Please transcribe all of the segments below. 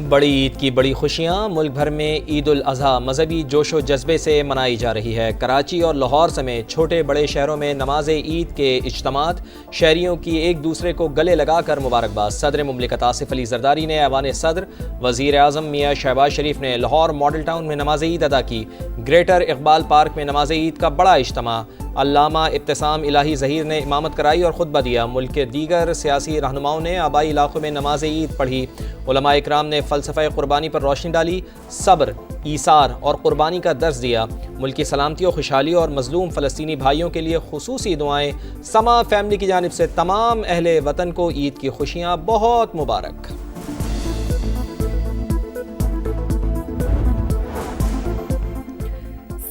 بڑی عید کی بڑی خوشیاں، ملک بھر میں عید الاضحیٰ مذہبی جوش و جذبے سے منائی جا رہی ہے۔ کراچی اور لاہور سمیت چھوٹے بڑے شہروں میں نماز عید کے اجتماعات، شہریوں کی ایک دوسرے کو گلے لگا کر مبارکباد۔ صدر مملکت آصف علی زرداری نے ایوان صدر، وزیر اعظم میاں شہباز شریف نے لاہور ماڈل ٹاؤن میں نماز عید ادا کی۔ گریٹر اقبال پارک میں نماز عید کا بڑا اجتماع، علامہ ابتسام الہی ظہیر نے امامت کرائی اور خطبہ دیا۔ ملک کے دیگر سیاسی رہنماؤں نے آبائی علاقوں میں نماز عید پڑھی۔ علماء اکرام نے فلسفہ قربانی پر روشنی ڈالی، صبر، ایثار اور قربانی کا درس دیا۔ ملک کی سلامتی و خوشحالی اور مظلوم فلسطینی بھائیوں کے لیے خصوصی دعائیں۔ سما فیملی کی جانب سے تمام اہل وطن کو عید کی خوشیاں بہت مبارک۔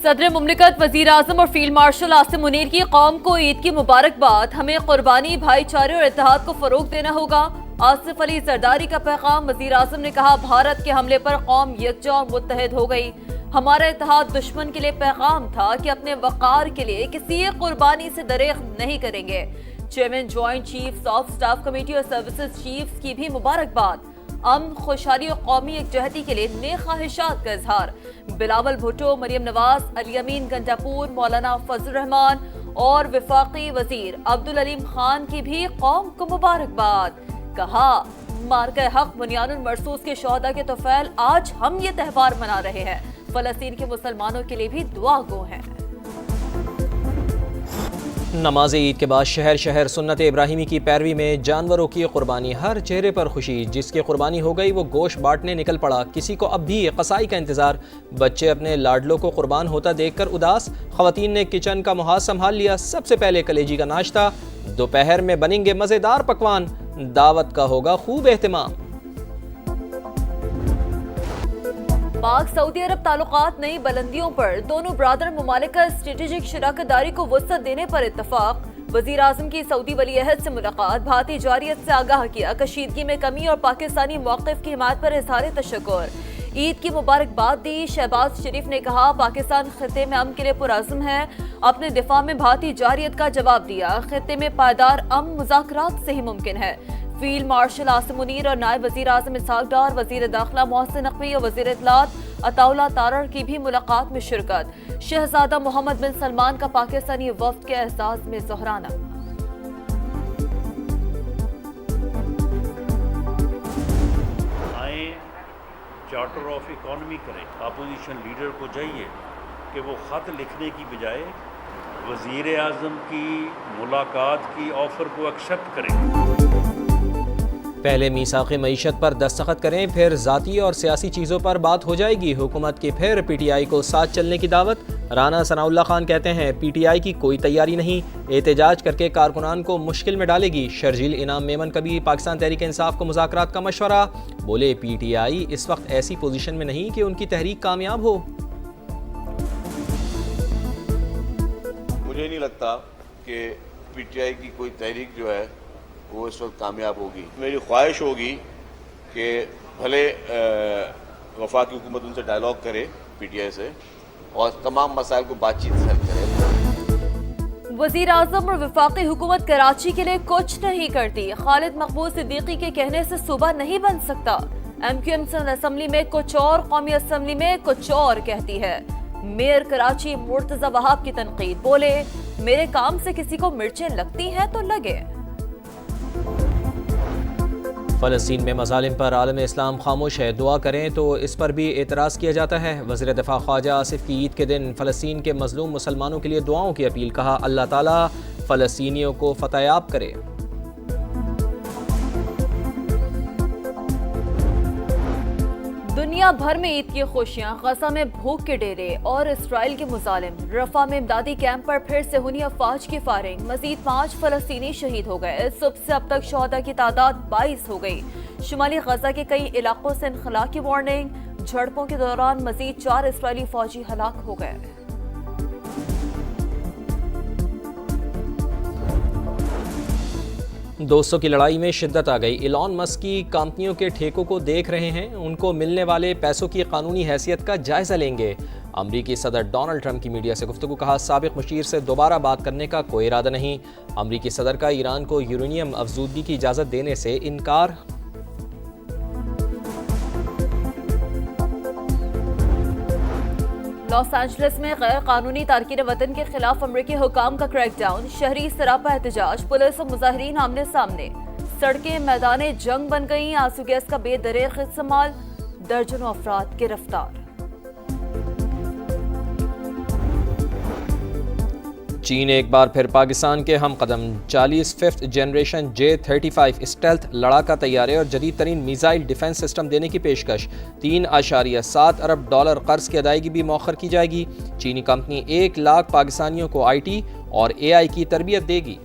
صدر مملکت، وزیر اعظم اور فیلڈ مارشل عاصم منیر کی قوم کو عید کی مبارکباد۔ ہمیں قربانی، بھائی چارے اور اتحاد کو فروغ دینا ہوگا۔ آصف علی زرداری کا پیغام۔ وزیر اعظم نے کہا، بھارت کے حملے پر قوم یکجا اور متحد ہو گئی۔ ہمارا اتحاد دشمن کے لیے پیغام تھا کہ اپنے وقار کے لیے کسی ایک قربانی سے دریغ نہیں کریں گے۔ Chairman joint chiefs of staff committee اور سروسز چیفز کی بھی مبارکباد۔ امن، خوشحالی اور قومی یکجہتی کے لیے نیک خواہشات کا اظہار۔ بلاول بھٹو، مریم نواز، علی امین گنڈاپور، مولانا فضل الرحمان اور وفاقی وزیر عبدالعلیم خان کی بھی قوم کو مبارکباد۔ کہا، مارکہ حق بنیان المرصوص کے شہداء کے طفیل آج ہم یہ تہوار منا رہے ہیں۔ فلسطین کے مسلمانوں کے لیے بھی دعا گو ہیں۔ نماز عید کے بعد شہر شہر سنت ابراہیمی کی پیروی میں جانوروں کی قربانی، ہر چہرے پر خوشی۔ جس کی قربانی ہو گئی وہ گوشت بانٹنے نکل پڑا، کسی کو اب بھی قصائی کا انتظار۔ بچے اپنے لاڈلوں کو قربان ہوتا دیکھ کر اداس، خواتین نے کچن کا محاذ سنبھال لیا۔ سب سے پہلے کلیجی کا ناشتہ، دوپہر میں بنیں گے مزیدار پکوان، دعوت کا ہوگا خوب اہتمام۔ پاک سعودی عرب تعلقات نئی بلندیوں پر، دونوں برادر ممالک کا اسٹریٹجک شراکت داری کو وسعت دینے پر اتفاق۔ وزیر اعظم کی سعودی ولی عہد سے ملاقات، بھارتی جارحیت سے آگاہ کیا، کشیدگی میں کمی اور پاکستانی موقف کی حمایت پر اظہار تشکر۔ عید کی مبارکباد دی۔ شہباز شریف نے کہا، پاکستان خطے میں امن کے لیے پرعزم ہے، اپنے دفاع میں بھارتی جارحیت کا جواب دیا۔ خطے میں پائیدار امن مذاکرات سے ہی ممکن ہے۔ فیلڈ مارشل عاصم منیر اور نائب وزیر اعظم اسحاق ڈار، وزیر داخلہ محسن نقوی اور وزیر اطلاعات عطا اللہ تارڑ کی بھی ملاقات میں شرکت۔ شہزادہ محمد بن سلمان کا پاکستانی وفد کے اعزاز میں ظہرانہ۔ آئیں چارٹر آف اکانومی کریں۔ اپوزیشن لیڈر کو چاہیے کہ وہ خط لکھنے کی بجائے وزیر اعظم کی ملاقات کی آفر کو ایکسیپٹ کریں۔ پہلے میثاق معیشت پر دستخط کریں، پھر ذاتی اور سیاسی چیزوں پر بات ہو جائے گی۔ حکومت کی پھر پی ٹی آئی کو ساتھ چلنے کی دعوت۔ رانا ثناء اللہ خان کہتے ہیں، پی ٹی آئی کی کوئی تیاری نہیں، احتجاج کر کے کارکنان کو مشکل میں ڈالے گی۔ شرجیل انعام میمن کا بھی پاکستان تحریک انصاف کو مذاکرات کا مشورہ۔ بولے، پی ٹی آئی اس وقت ایسی پوزیشن میں نہیں کہ ان کی تحریک کامیاب ہو۔ مجھے نہیں لگتا کہ پی ٹی آئی کی کوئی تحریک جو ہے وہ اس وقت کامیاب ہوگی۔ میری خواہش ہوگی کہ بھلے وفاقی حکومت ان سے ڈائلاگ کرے پی ٹی آئی سے، اور تمام مسائل کو بات چیت سے حل کرے۔ وزیر اعظم اور وفاقی حکومت کراچی کے لیے کچھ نہیں کرتی۔ خالد مقبول صدیقی کے کہنے سے صوبہ نہیں بن سکتا۔ ایم کیو ایم اسمبلی میں کچھ اور، قومی اسمبلی میں کچھ اور کہتی ہے۔ میئر کراچی مرتضی وہاب کی تنقید، بولے، میرے کام سے کسی کو مرچیں لگتی ہیں تو لگے۔ فلسطین میں مظالم پر عالم اسلام خاموش ہے، دعا کریں تو اس پر بھی اعتراض کیا جاتا ہے۔ وزیر دفاع خواجہ آصف کی عید کے دن فلسطین کے مظلوم مسلمانوں کے لیے دعاؤں کی اپیل، کہا، اللہ تعالیٰ فلسطینیوں کو فتح یاب کرے۔ دنیا بھر میں عید کی خوشیاں، غزہ میں بھوک کے ڈیرے اور اسرائیل کے مظالم۔ رفح میں امدادی کیمپ پر پھر صہیونی افواج کی فائرنگ، مزید 5 فلسطینی شہید ہو گئے۔ صبح سے اب تک شہداء کی تعداد 22 ہو گئی۔ شمالی غزہ کے کئی علاقوں سے انخلا کی وارننگ، جھڑپوں کے دوران مزید 4 اسرائیلی فوجی ہلاک ہو گئے۔ دوستوں کی لڑائی میں شدت آ گئی۔ ایلان مسک کی کمپنیوں کے ٹھیکوں کو دیکھ رہے ہیں، ان کو ملنے والے پیسوں کی قانونی حیثیت کا جائزہ لیں گے۔ امریکی صدر ڈونلڈ ٹرمپ کی میڈیا سے گفتگو، کہا، سابق مشیر سے دوبارہ بات کرنے کا کوئی ارادہ نہیں۔ امریکی صدر کا ایران کو یورینیم افزودگی کی اجازت دینے سے انکار۔ لاس اینجلس میں غیر قانونی تارکین وطن کے خلاف امریکی حکام کا کریک ڈاؤن، شہری سراپا احتجاج، پولیس و مظاہرین آمنے سامنے، سڑکیں میدان جنگ بن گئیں، آنسو گیس کا بے دریغ استعمال، درجنوں افراد گرفتار۔ چین ایک بار پھر پاکستان کے ہم قدم، 40 5th جنریشن J-35 اسٹیلتھ لڑاکا طیارے اور جدید ترین میزائل ڈیفنس سسٹم دینے کی پیشکش، $3.7 ارب قرض کی ادائیگی بھی مؤخر کی جائے گی۔ چینی کمپنی 1 لاکھ پاکستانیوں کو IT اور AI کی تربیت دے گی۔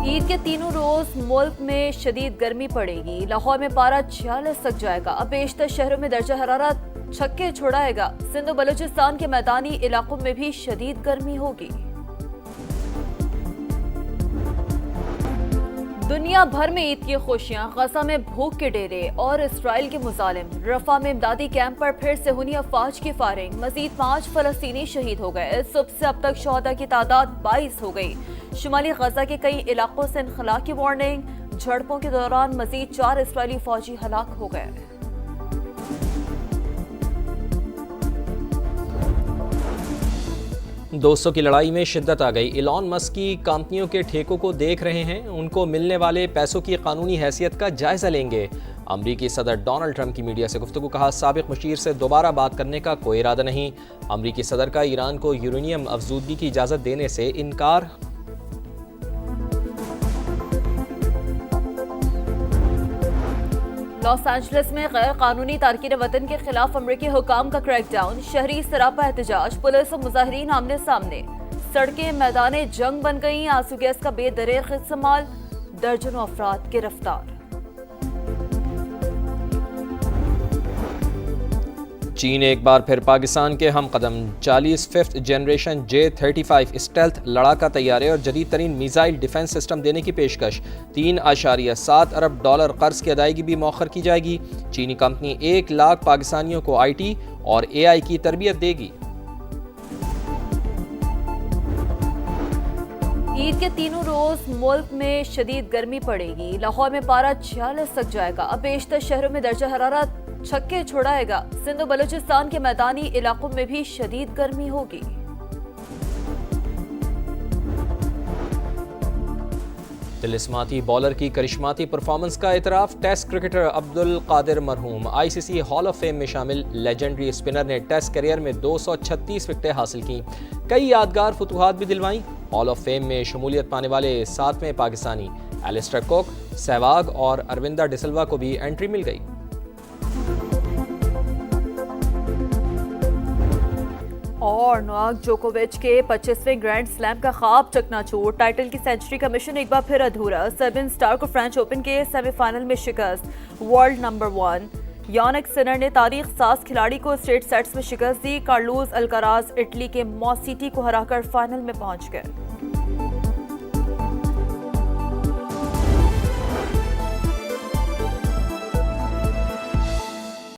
عید کے تینوں روز ملک میں شدید گرمی پڑے گی، لاہور میں پارہ 46 تک جائے گا، اب بیشتر شہروں میں درجہ حرارت چھکے چھوڑائے گا، سندھ و بلوچستان کے میدانی علاقوں میں بھی شدید گرمی ہوگی۔ دنیا بھر میں عید کی خوشیاں، غزہ میں بھوک کے ڈیرے اور اسرائیل کے مظالم، رفح میں امدادی کیمپ پر پھر صہیونی افواج کی فائرنگ، مزید 5 فلسطینی شہید ہو گئے، صبح سے اب تک شہداء کی تعداد 22 ہو گئی۔ شمالی غزہ کے کئی علاقوں سے انخلا کی وارننگ، جھڑپوں کے دوران مزید 4 اسرائیلی فوجی ہلاک ہو گئے۔ دوستوں کی لڑائی میں شدت آ گئی، ایلان مسک کی کمپنیوں کے ٹھیکوں کو دیکھ رہے ہیں، ان کو ملنے والے پیسوں کی قانونی حیثیت کا جائزہ لیں گے۔ امریکی صدر ڈونلڈ ٹرمپ کی میڈیا سے گفتگو، کہا سابق مشیر سے دوبارہ بات کرنے کا کوئی ارادہ نہیں۔ امریکی صدر کا ایران کو یورینیم افزودگی کی اجازت دینے سے انکار۔ لاس اینجلس میں غیر قانونی تارکین وطن کے خلاف امریکی حکام کا کریک ڈاؤن، شہری سراپا احتجاج، پولیس و مظاہرین آمنے سامنے، سڑکیں میدان جنگ بن گئیں، آنسو گیس کا بے دریغ استعمال، درجنوں افراد گرفتار۔ چین ایک بار پھر پاکستان کے ہم قدم، 40 5th جنریشن J-35 اسٹیلتھ لڑاکا طیارے اور جدید ترین میزائل ڈیفنس سسٹم دینے کی پیشکش، $3.7 ارب قرض کی ادائیگی بھی مؤخر کی جائے گی۔ چینی کمپنی 1 لاکھ پاکستانیوں کو IT اور AI کی تربیت دے گی۔ عید کے تینوں روز ملک میں شدید گرمی پڑے گی، لاہور میں پارہ 46 تک جائے گا، اب بیشتر شہروں میں درجہ حرارت چھکے چھوڑائے گا، سندھ و بلوچستان کے میدانی علاقوں میں بھی شدید گرمی ہوگی۔ طلسماتی بولر کی کرشماتی پرفارمنس کا اعتراف، ٹیسٹ کرکٹر عبدالقادر مرحوم ICC ہال آف فیم میں شامل لیجنڈری اسپنر نے ٹیسٹ کیریئر میں 236 وکٹیں حاصل کیں، کئی یادگار فتوحات بھی دلوائیں۔ ہال آف فیم میں شمولیت پانے والے 7ویں پاکستانی ایلسٹر کوک، سہواگ اور اروندہ ڈسلوا کو بھی انٹری مل گئی۔ اور نوواک جوکووچ کے 25ویں گرینڈ سلیم کا خواب چکنا چور، ٹائٹل کی سینچری کا مشن ایک بار پھر ادھورا، سربین سٹار کو فرینچ اوپن کے سیمی فائنل میں شکست، ورلڈ نمبر 1 یانک سنر نے تاریخ ساز کھلاڑی کو اسٹریٹ سیٹس میں شکست دی، کارلوس الکراز اٹلی کے موسیٹی کو ہرا کر فائنل میں پہنچ گئے۔